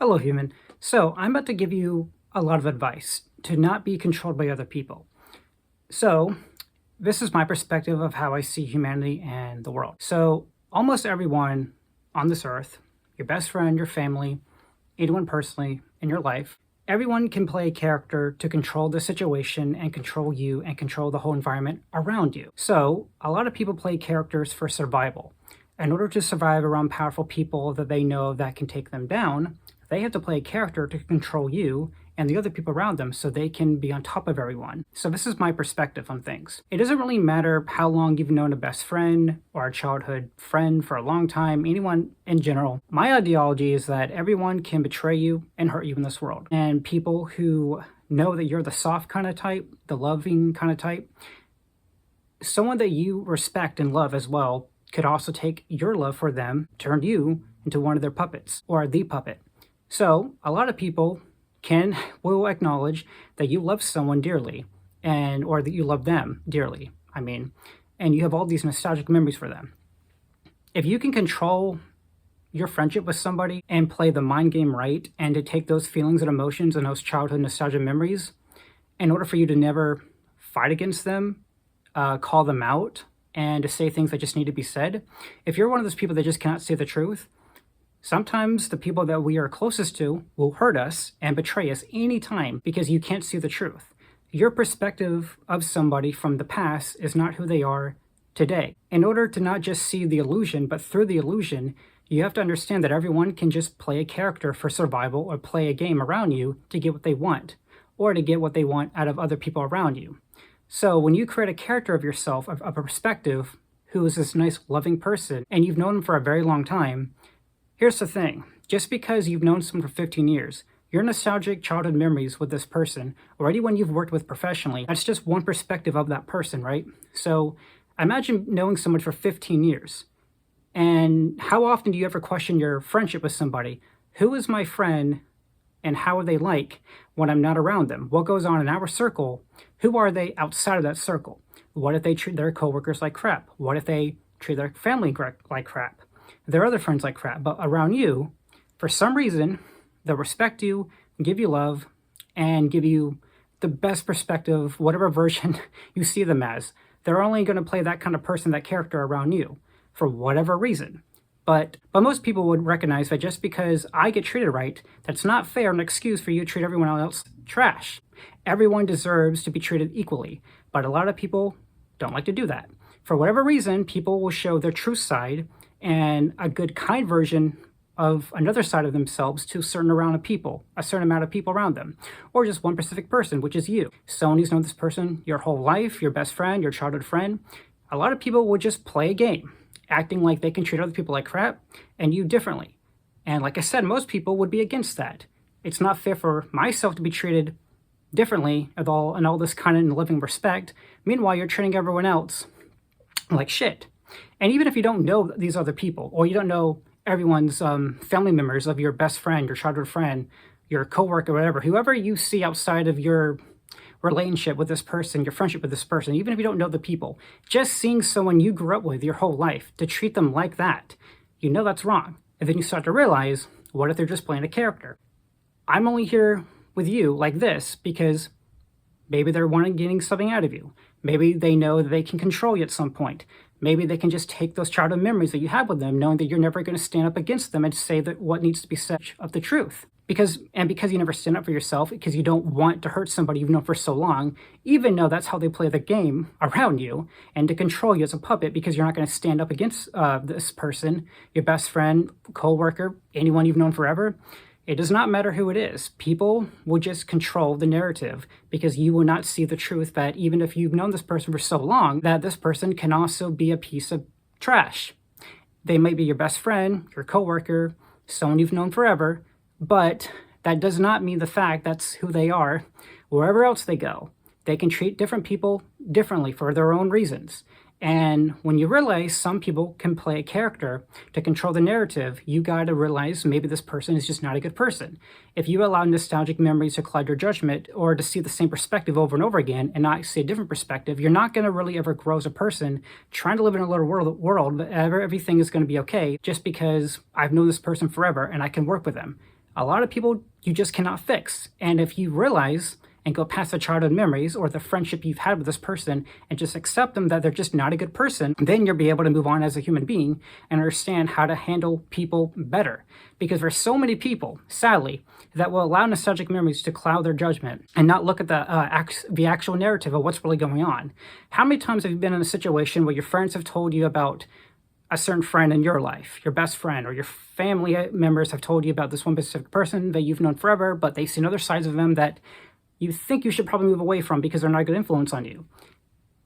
Hello, human. So, I'm about to give you a lot of advice to not be controlled by other people. So, this is my perspective of how I see humanity and the world. So, almost everyone on this earth, your best friend, your family, anyone personally in your life, everyone can play a character to control the situation and control you and control the whole environment around you. So, a lot of people play characters for survival. In order to survive around powerful people that they know that can take them down, they have to play a character to control you and the other people around them so they can be on top of everyone. So this is my perspective on things. It doesn't really matter how long you've known a best friend or a childhood friend for a long time, anyone in general. My ideology is that everyone can betray you and hurt you in this world. And people who know that you're the soft kind of type, the loving kind of type, someone that you respect and love as well could also take your love for them, turn you into one of their puppets or the puppet. So a lot of people will acknowledge that you love someone dearly or that you love them dearly, and you have all these nostalgic memories for them. If you can control your friendship with somebody and play the mind game right and to take those feelings and emotions and those childhood nostalgia memories in order for you to never fight against them, call them out, and to say things that just need to be said. If you're one of those people that just cannot say the truth, sometimes the people that we are closest to will hurt us and betray us anytime because you can't see the truth. Your perspective of somebody from the past is not who they are today. In order to not just see the illusion, but through the illusion, you have to understand that everyone can just play a character for survival or play a game around you to get what they want, or to get what they want out of other people around you. So when you create a character of yourself, of a perspective, who is this nice, loving person, and you've known them for a very long time, here's the thing. Just because you've known someone for 15 years, your nostalgic childhood memories with this person, or anyone you've worked with professionally, that's just one perspective of that person, right? So imagine knowing someone for 15 years. And how often do you ever question your friendship with somebody? Who is my friend and how are they like when I'm not around them? What goes on in our circle? Who are they outside of that circle? What if they treat their coworkers like crap? What if they treat their family like crap? Their other friends like crap, but around you, for some reason, they'll respect you, give you love, and give you the best perspective, whatever version you see them as. They're only going to play that kind of person, that character around you, for whatever reason. But most people would recognize that just because I get treated right, that's not fair an excuse for you to treat everyone else trash. Everyone deserves to be treated equally, but a lot of people don't like to do that. For whatever reason, people will show their true side and a good, kind version of another side of themselves to a certain amount of people around them, or just one specific person, which is you. Someone who's known this person your whole life, your best friend, your childhood friend. A lot of people will just play a game, acting like they can treat other people like crap and you differently. And like I said, most people would be against that. It's not fair for myself to be treated differently and all this kind of loving respect. Meanwhile, you're treating everyone else like shit. And even if you don't know these other people, or you don't know everyone's family members of your best friend, your childhood friend, your coworker, whatever, whoever you see outside of your relationship with this person, your friendship with this person, even if you don't know the people, just seeing someone you grew up with your whole life, to treat them like that, you know that's wrong. And then you start to realize, what if they're just playing a character? I'm only here with you like this because maybe they're getting something out of you. Maybe they know that they can control you at some point. Maybe they can just take those childhood memories that you have with them, knowing that you're never going to stand up against them and say that what needs to be said of the truth. Because you never stand up for yourself, because you don't want to hurt somebody you've known for so long, even though that's how they play the game around you, and to control you as a puppet because you're not going to stand up against this person, your best friend, coworker, anyone you've known forever. It does not matter who it is. People will just control the narrative because you will not see the truth that even if you've known this person for so long, that this person can also be a piece of trash. They might be your best friend, your coworker, someone you've known forever, but that does not mean the fact that's who they are. Wherever else they go, they can treat different people differently for their own reasons. And when you realize some people can play a character to control the narrative, you gotta realize maybe this person is just not a good person. If you allow nostalgic memories to cloud your judgment, or to see the same perspective over and over again and not see a different perspective, you're not gonna really ever grow as a person trying to live in a little world, but everything is gonna be okay just because I've known this person forever and I can work with them. A lot of people you just cannot fix. And if you realize and go past the childhood memories or the friendship you've had with this person and just accept them that they're just not a good person, then you'll be able to move on as a human being and understand how to handle people better. Because there's so many people, sadly, that will allow nostalgic memories to cloud their judgment and not look at the actual narrative of what's really going on. How many times have you been in a situation where your friends have told you about a certain friend in your life, your best friend, or your family members have told you about this one specific person that you've known forever, but they've seen other sides of them that you think you should probably move away from because they're not a good influence on you.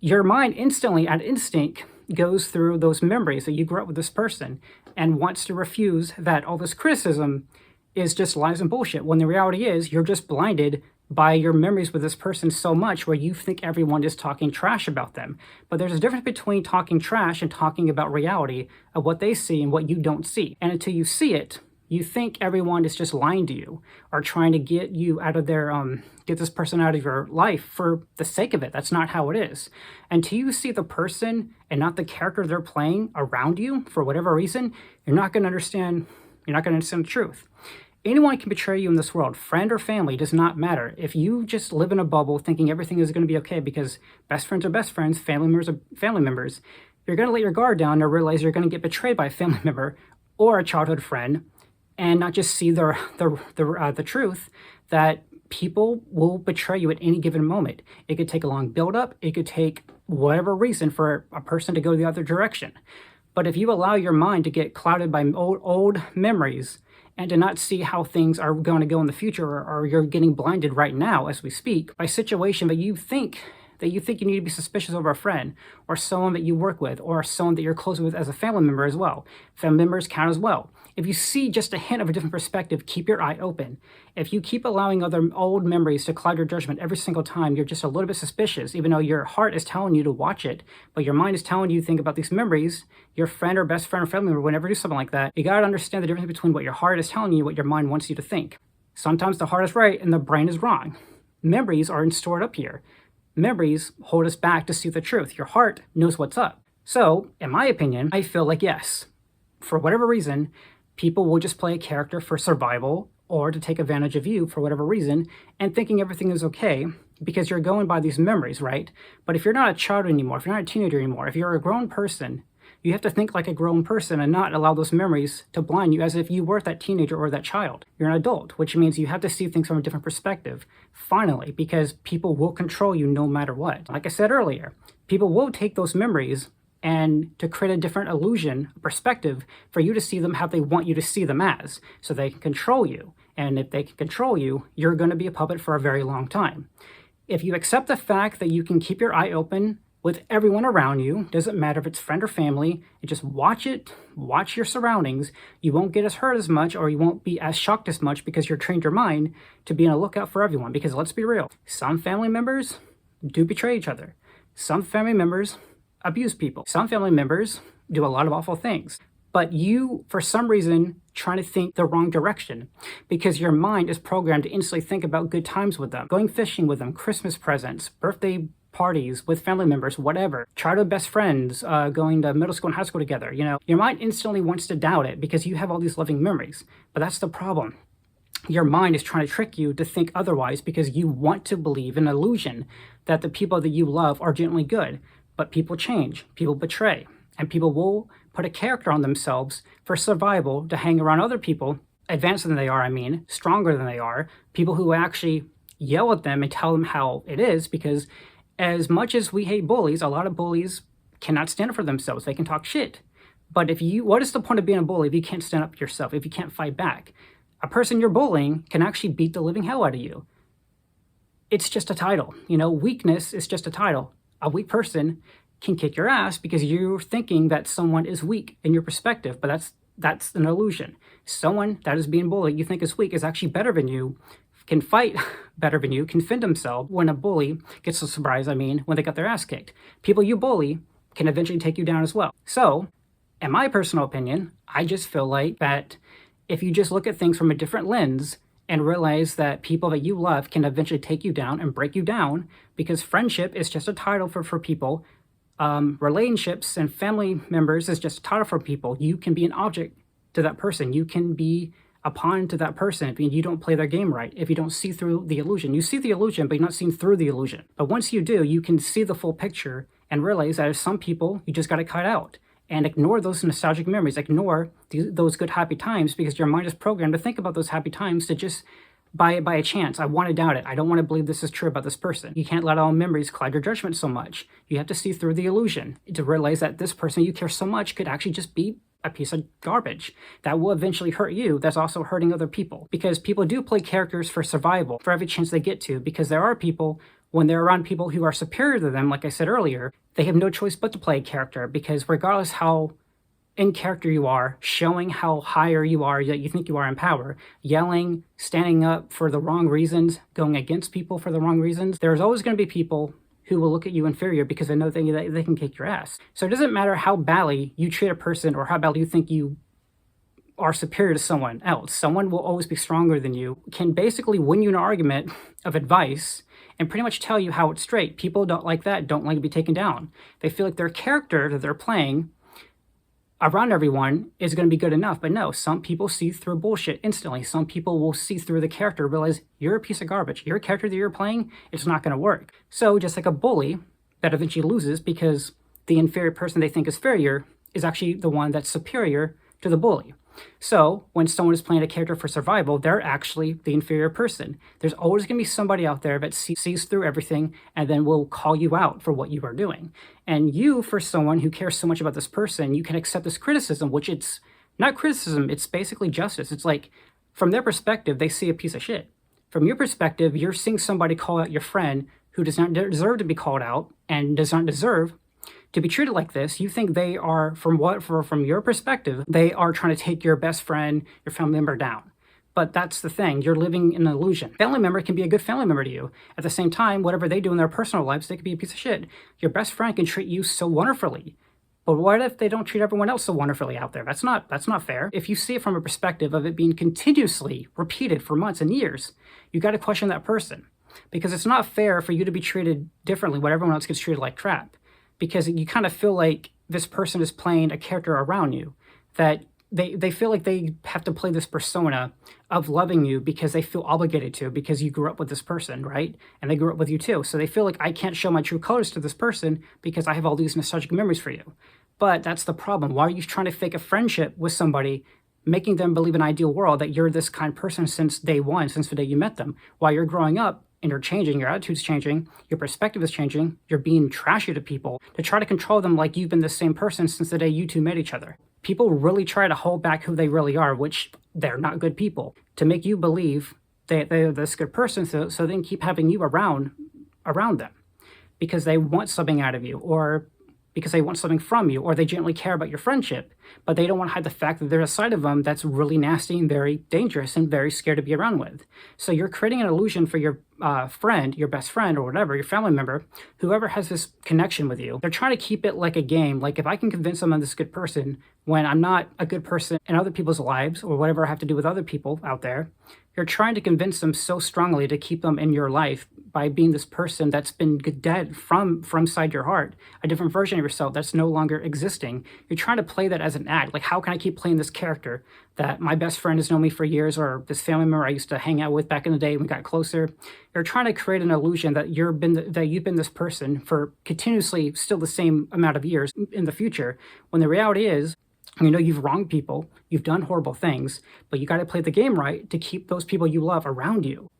Your mind instantly, at instinct, goes through those memories that you grew up with this person and wants to refuse that all this criticism is just lies and bullshit, when the reality is you're just blinded by your memories with this person so much where you think everyone is talking trash about them. But there's a difference between talking trash and talking about reality of what they see and what you don't see. And until you see it, you think everyone is just lying to you or trying to get you out of their, get this person out of your life for the sake of it. That's not how it is. Until you see the person and not the character they're playing around you for whatever reason, you're not going to understand the truth. Anyone can betray you in this world. Friend or family does not matter. If you just live in a bubble thinking everything is going to be okay because best friends are best friends, family members are family members, you're going to let your guard down and realize you're going to get betrayed by a family member or a childhood friend and not just see the truth that people will betray you at any given moment. It could take a long buildup. It could take whatever reason for a person to go the other direction. But if you allow your mind to get clouded by old memories and to not see how things are going to go in the future, or you're getting blinded right now as we speak by situation that you think you need to be suspicious of a friend or someone that you work with or someone that you're close with as a family member as well. Family members count as well. If you see just a hint of a different perspective, keep your eye open. If you keep allowing other old memories to cloud your judgment every single time, you're just a little bit suspicious, even though your heart is telling you to watch it, but your mind is telling you to think about these memories. Your friend or best friend or family member, whenever you do something like that, you gotta understand the difference between what your heart is telling you and what your mind wants you to think. Sometimes the heart is right and the brain is wrong. Memories are stored up here. Memories hold us back to see the truth. Your heart knows what's up. So, in my opinion, I feel like yes, for whatever reason, people will just play a character for survival or to take advantage of you for whatever reason and thinking everything is okay because you're going by these memories, right? But if you're not a child anymore, if you're not a teenager anymore, if you're a grown person, you have to think like a grown person and not allow those memories to blind you as if you were that teenager or that child. You're an adult, which means you have to see things from a different perspective, finally, because people will control you no matter what. Like I said earlier, people will take those memories and to create a different illusion, perspective, for you to see them how they want you to see them as, so they can control you. And if they can control you, you're going to be a puppet for a very long time. If you accept the fact that you can keep your eye open with everyone around you, doesn't matter if it's friend or family, and just watch your surroundings, you won't get as hurt as much or you won't be as shocked as much because you're trained your mind to be on a lookout for everyone. Because let's be real, some family members do betray each other. Some family members abuse people. Some family members do a lot of awful things. But you, for some reason, trying to think the wrong direction because your mind is programmed to instantly think about good times with them, going fishing with them, Christmas presents, birthday parties with family members, whatever, childhood best friends, going to middle school and high school together. You know, your mind instantly wants to doubt it because you have all these loving memories. But that's the problem. Your mind is trying to trick you to think otherwise because you want to believe an illusion that the people that you love are genuinely good. But people change, people betray, and people will put a character on themselves for survival to hang around other people, advanced than they are, stronger than they are, people who actually yell at them and tell them how it is, because as much as we hate bullies, a lot of bullies cannot stand up for themselves. They can talk shit. But what is the point of being a bully if you can't stand up for yourself, if you can't fight back? A person you're bullying can actually beat the living hell out of you. It's just a title. Weakness is just a title. A weak person can kick your ass because you're thinking that someone is weak in your perspective, but that's an illusion. Someone that is being bullied you think is weak is actually better than you, can fight better than you, can defend themselves when a bully gets a surprise, when they got their ass kicked. People you bully can eventually take you down as well. So, in my personal opinion, I just feel like that if you just look at things from a different lens and realize that people that you love can eventually take you down and break you down, because friendship is just a title for people. Relationships and family members is just a title for people. You can be an object to that person. You can be a pawn to that person if you don't play their game right, if you don't see through the illusion. You see the illusion, but you're not seeing through the illusion. But once you do, you can see the full picture and realize that there's some people you just got to cut out and ignore those nostalgic memories, ignore those good happy times, because your mind is programmed to think about those happy times to just by a chance. I want to doubt it. I don't want to believe this is true about this person. You can't let all memories cloud your judgment so much. You have to see through the illusion to realize that this person you care so much could actually just be a piece of garbage that will eventually hurt you, that's also hurting other people. Because people do play characters for survival, for every chance they get to, because there are people, when they're around people who are superior to them, like I said earlier, they have no choice but to play a character, because regardless how in character you are, showing how higher you are, that you think you are in power, yelling, standing up for the wrong reasons, going against people for the wrong reasons, there's always going to be people who will look at you inferior because they know they can kick your ass. So it doesn't matter how badly you treat a person or how badly you think you are superior to someone else. Someone will always be stronger than you, can basically win you an argument of advice and pretty much tell you how it's straight. People don't like that, don't like to be taken down. They feel like their character that they're playing around everyone is going to be good enough. But no, some people see through bullshit instantly. Some people will see through the character, realize you're a piece of garbage. Your character that you're playing, it's not going to work. So just like a bully that eventually loses because the inferior person they think is inferior is actually the one that's superior to the bully. So when someone is playing a character for survival, they're actually the inferior person. There's always going to be somebody out there that sees through everything and then will call you out for what you are doing. And you, for someone who cares so much about this person, you can accept this criticism, which it's not criticism, it's basically justice. It's like, from their perspective, they see a piece of shit. From your perspective, you're seeing somebody call out your friend who does not deserve to be called out and does not deserve to be treated like this. You think they are, from your perspective, they are trying to take your best friend, your family member down. But that's the thing, you're living in an illusion. Family member can be a good family member to you. At the same time, whatever they do in their personal lives, they could be a piece of shit. Your best friend can treat you so wonderfully. But what if they don't treat everyone else so wonderfully out there? That's not fair. If you see it from a perspective of it being continuously repeated for months and years, you got to question that person. Because it's not fair for you to be treated differently when everyone else gets treated like crap. Because you kind of feel like this person is playing a character around you, that they feel like they have to play this persona of loving you because they feel obligated to, because you grew up with this person, right? And they grew up with you too. So they feel like I can't show my true colors to this person because I have all these nostalgic memories for you. But that's the problem. Why are you trying to fake a friendship with somebody, making them believe in an ideal world that you're this kind of person since day one, since the day you met them, while you're growing up and you're changing, your attitude's changing, your perspective is changing, you're being trashy to people to try to control them like you've been the same person since the day you two met each other. People really try to hold back who they really are, which they're not good people, to make you believe that they're this good person so they can keep having you around them because they want something out of you, or because they want something from you, or they genuinely care about your friendship, but they don't want to hide the fact that there's a side of them that's really nasty and very dangerous and very scary to be around with. So you're creating an illusion for your friend, your best friend or whatever, your family member, whoever has this connection with you. They're trying to keep it like a game. Like, if I can convince them I'm this good person when I'm not a good person in other people's lives or whatever I have to do with other people out there, you're trying to convince them so strongly to keep them in your life by being this person that's been dead from inside your heart, a different version of yourself that's no longer existing. You're trying to play that as an act. Like, how can I keep playing this character that my best friend has known me for years, or this family member I used to hang out with back in the day when we got closer? You're trying to create an illusion that you've been this person for continuously still the same amount of years in the future, when the reality is, you know, you've wronged people, you've done horrible things, but you got to play the game right to keep those people you love around you,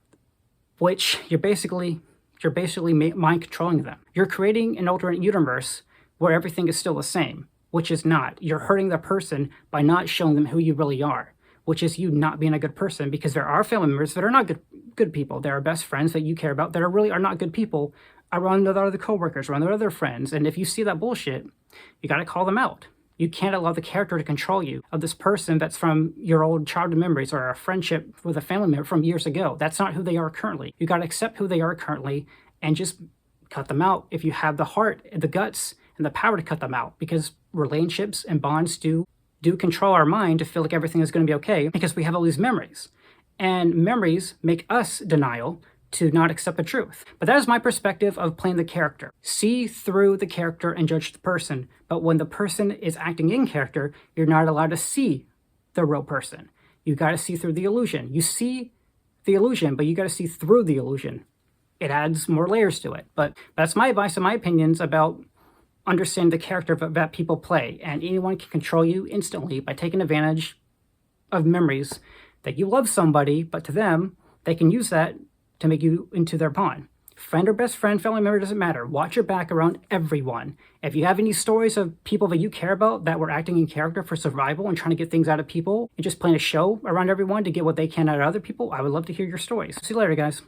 which you're basically mind controlling them. You're creating an alternate universe where everything is still the same, which is not. You're hurting the person by not showing them who you really are, which is you not being a good person, because there are family members that are not good people. There are best friends that you care about that are not good people around their other coworkers, around their other friends. And if you see that bullshit, you got to call them out. You can't allow the character to control you of this person that's from your old childhood memories or a friendship with a family member from years ago. That's not who they are currently. You got to accept who they are currently and just cut them out if you have the heart, the guts, and the power to cut them out, because relationships and bonds do control our mind to feel like everything is going to be okay because we have all these memories. And memories make us denial to not accept the truth. But that is my perspective of playing the character. See through the character and judge the person. But when the person is acting in character, you're not allowed to see the real person. You got to see through the illusion. You see the illusion, but you got to see through the illusion. It adds more layers to it. But that's my advice and my opinions about understanding the character that people play. And anyone can control you instantly by taking advantage of memories that you love somebody, but to them, they can use that to make you into their pawn. Friend or best friend, family member, doesn't matter. Watch your back around everyone. If you have any stories of people that you care about that were acting in character for survival and trying to get things out of people and just playing a show around everyone to get what they can out of other people, I would love to hear your stories. See you later, guys.